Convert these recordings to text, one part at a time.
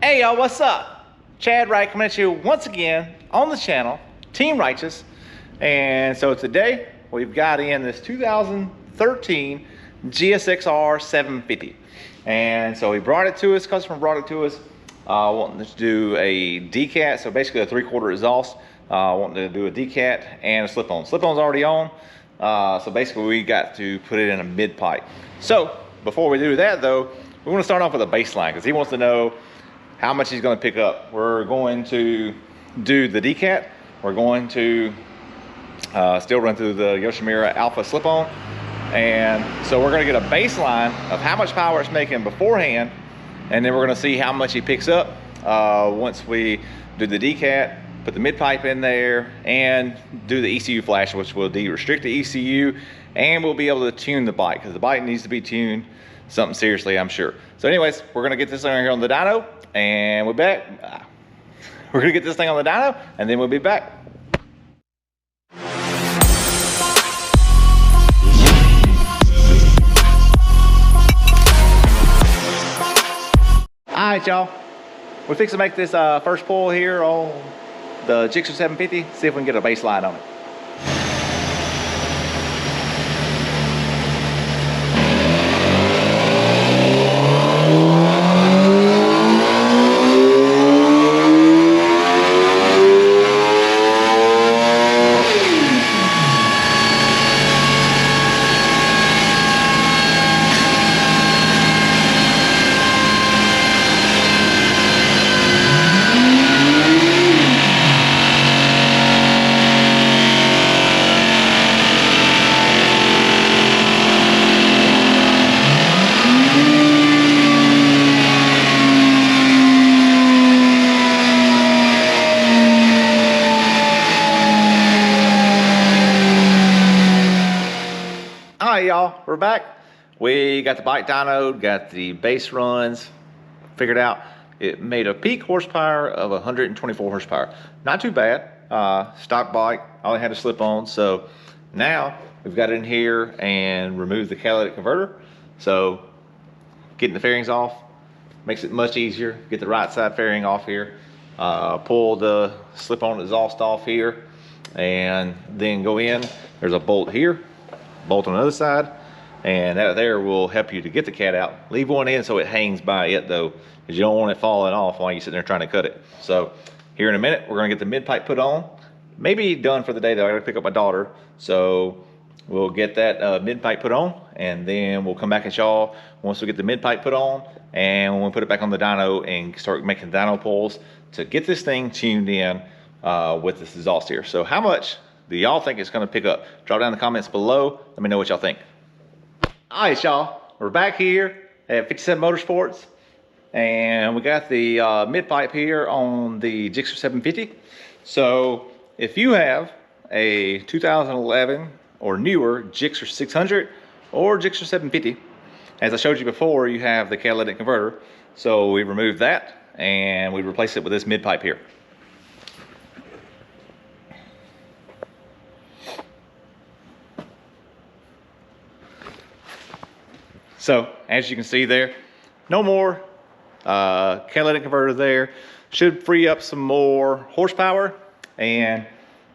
Hey y'all, what's up? Chad Wright coming at you once again on the channel, Team Righteous. And so today we've got in this 2013 GSXR 750. And so he brought it to us, customer brought it to us, wanting to do a decat, so basically a 3/4 exhaust, wanting to do a decat and a slip-on. Slip-on's already on, so basically we got to put it in a mid-pipe. So before we do that though, we want to start off with a baseline because he wants to know how much he's going to pick up. We're going to do the decat. We're going to still run through the Yoshimura Alpha slip-on. And so we're going to get a baseline of how much power it's making beforehand. And then we're going to see how much he picks up once we do the decat, put the mid-pipe in there, and do the ECU flash, which will de-restrict the ECU. And we'll be able to tune the bike because the bike needs to be tuned something seriously, I'm sure. So anyways, we're going to get this thing here on the dyno. And we're back. We're gonna get this thing on the dyno and then we'll be back. All right, y'all. We're fixing to make this first pull here on the GSXR 750. See if we can get a baseline on it. Alright y'all, we're back. We got the bike dynoed, got the base runs figured out. It made a peak horsepower of 124 horsepower. Not too bad. Stock bike, I only had a slip on. So now we've got it in here and removed the catalytic converter. So getting the fairings off makes it much easier. Get the right side fairing off here. Pull the slip on exhaust off here and then go in. There's a bolt here, bolt on the other side, and that there will help you to get the cat out. Leave one in so it hangs by it though, because you don't want it falling off while you're sitting there trying to cut it. So here in a minute we're going to get the mid pipe put on. Maybe done for the day though. I gotta pick up my daughter, so we'll get that mid pipe put on and then we'll come back at y'all once we get the mid pipe put on and when we put it back on the dyno and start making dyno pulls to get this thing tuned in with this exhaust here. So how much do y'all think it's going to pick up? Drop down in the comments below. Let me know what y'all think. All right, y'all. We're back here at 57 Motorsports. And we got the mid pipe here on the GSXR 750. So if you have a 2011 or newer GSXR 600 or GSXR 750, as I showed you before, you have the catalytic converter. So we removed that and we replaced it with this mid pipe here. So as you can see there, no more catalytic converter there. Should free up some more horsepower and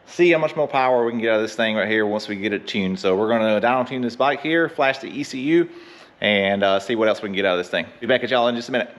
see how much more power we can get out of this thing right here once we get it tuned. So we're gonna dyno tune this bike here, flash the ECU, and see what else we can get out of this thing. Be back at y'all in just a minute.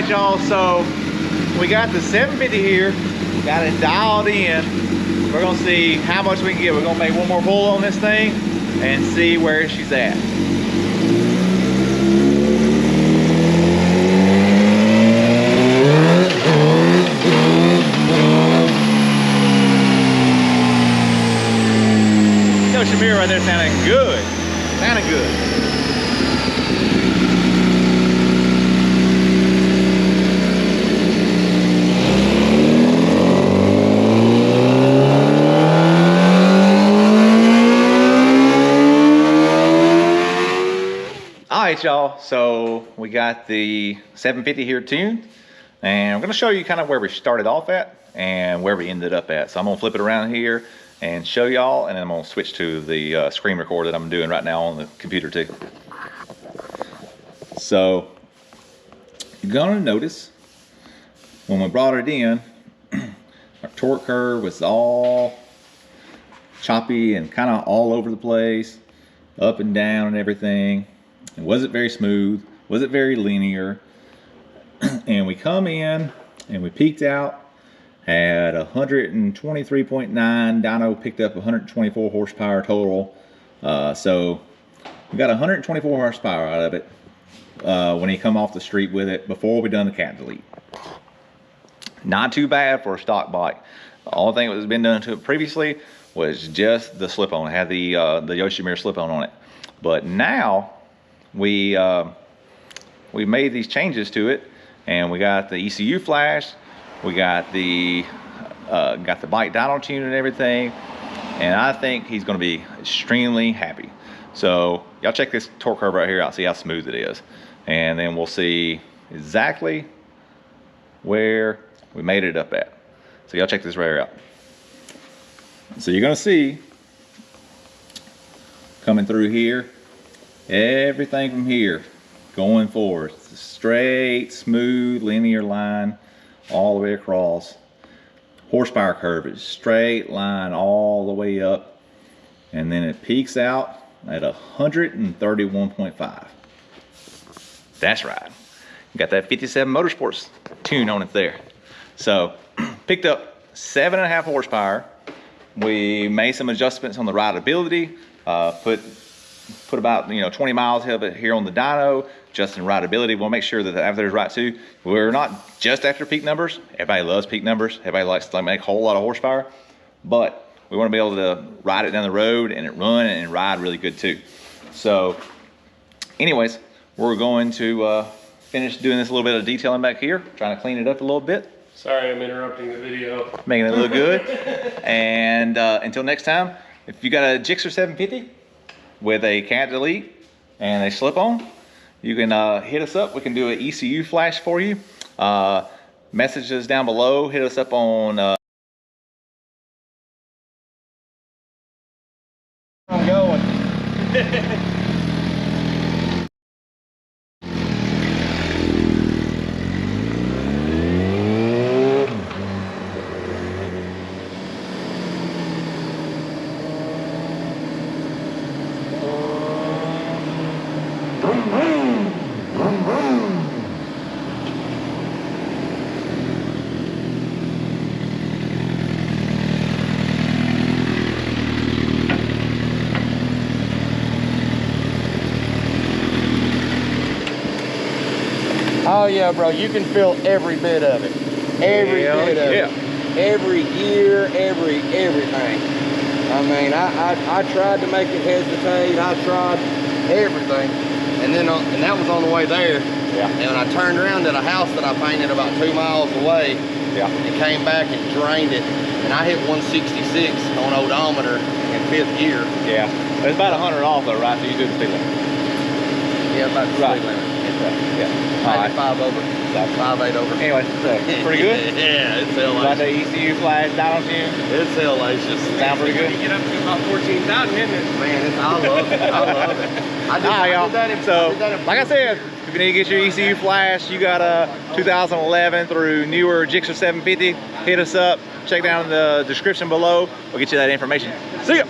Y'all, so we got the 750 here, got it dialed in. We're gonna see how much we can get. We're gonna make one more pull on this thing and see where she's at. Yoshimura right there sounding good. Sounding good. All right, y'all, so we got the 750 here tuned, and I'm gonna show you kind of where we started off at and where we ended up at. So I'm gonna flip it around here and show y'all, and then I'm gonna switch to the screen record that I'm doing right now on the computer too. So you're gonna notice when we brought it in, our torque curve was all choppy and kind of all over the place, up and down and everything. It wasn't very smooth, wasn't very linear. And we come in and we peaked out at 123.9. Dyno picked up 124 horsepower total. So we got 124 horsepower out of it when he come off the street with it before we done the cat delete. Not too bad for a stock bike. The only thing that was been done to it previously was just the slip-on. It had the Yoshimura slip-on on it. But now we made these changes to it, and we got the ECU flash, we got the bike dyno tune and everything, and I think he's going to be extremely happy. So y'all check this torque curve right here out, see how smooth it is, and then we'll see exactly where we made it up at. So y'all check this right here out. So you're going to see coming through here, everything from here going forward, it's a straight, smooth, linear line all the way across. Horsepower curve is straight line all the way up, and then it peaks out at 131.5. That's right. You got that 57 Motorsports tune on it there. So picked up 7.5 horsepower. We made some adjustments on the rideability. Put about 20 miles of it here on the dyno, just in rideability. We'll make sure that the after is right too. We're not just after peak numbers. Everybody loves peak numbers. Everybody likes to make a whole lot of horsepower, but we want to be able to ride it down the road and it run and ride really good too. So anyways, we're going to finish doing this a little bit of detailing back here, trying to clean it up a little bit. Sorry, I'm interrupting the video. Making it look good. And until next time, if you got a GSXR 750 with a cat delete and a slip on, you can hit us up. We can do an ECU flash for you. Messages down below. Hit us up on I'm going. Oh yeah, bro, you can feel every bit of it. Every bit of it. Every gear, everything. I mean, I tried to make it hesitate. I tried everything. And then and that was on the way there. Yeah. And when I turned around at a house that I painted about 2 miles away, yeah, and came back and drained it, and I hit 166 on odometer in 5th gear. Yeah. It's about 100 off though, right? So you do the speed limit. Yeah, about the speed limit. Yeah. All right. 5 over. 5.8 over. Anyway, so pretty good? Yeah, it's hellacious. Got the ECU flash dyno tune? It's hellacious. Sound pretty good? You get up to about 14,000, isn't it? Man, I love it. I love it. I did that in, like I said, if you need to get your ECU flash, you got a 2011 through newer GSXR 750, hit us up. Check down in the description below. We'll get you that information. See ya.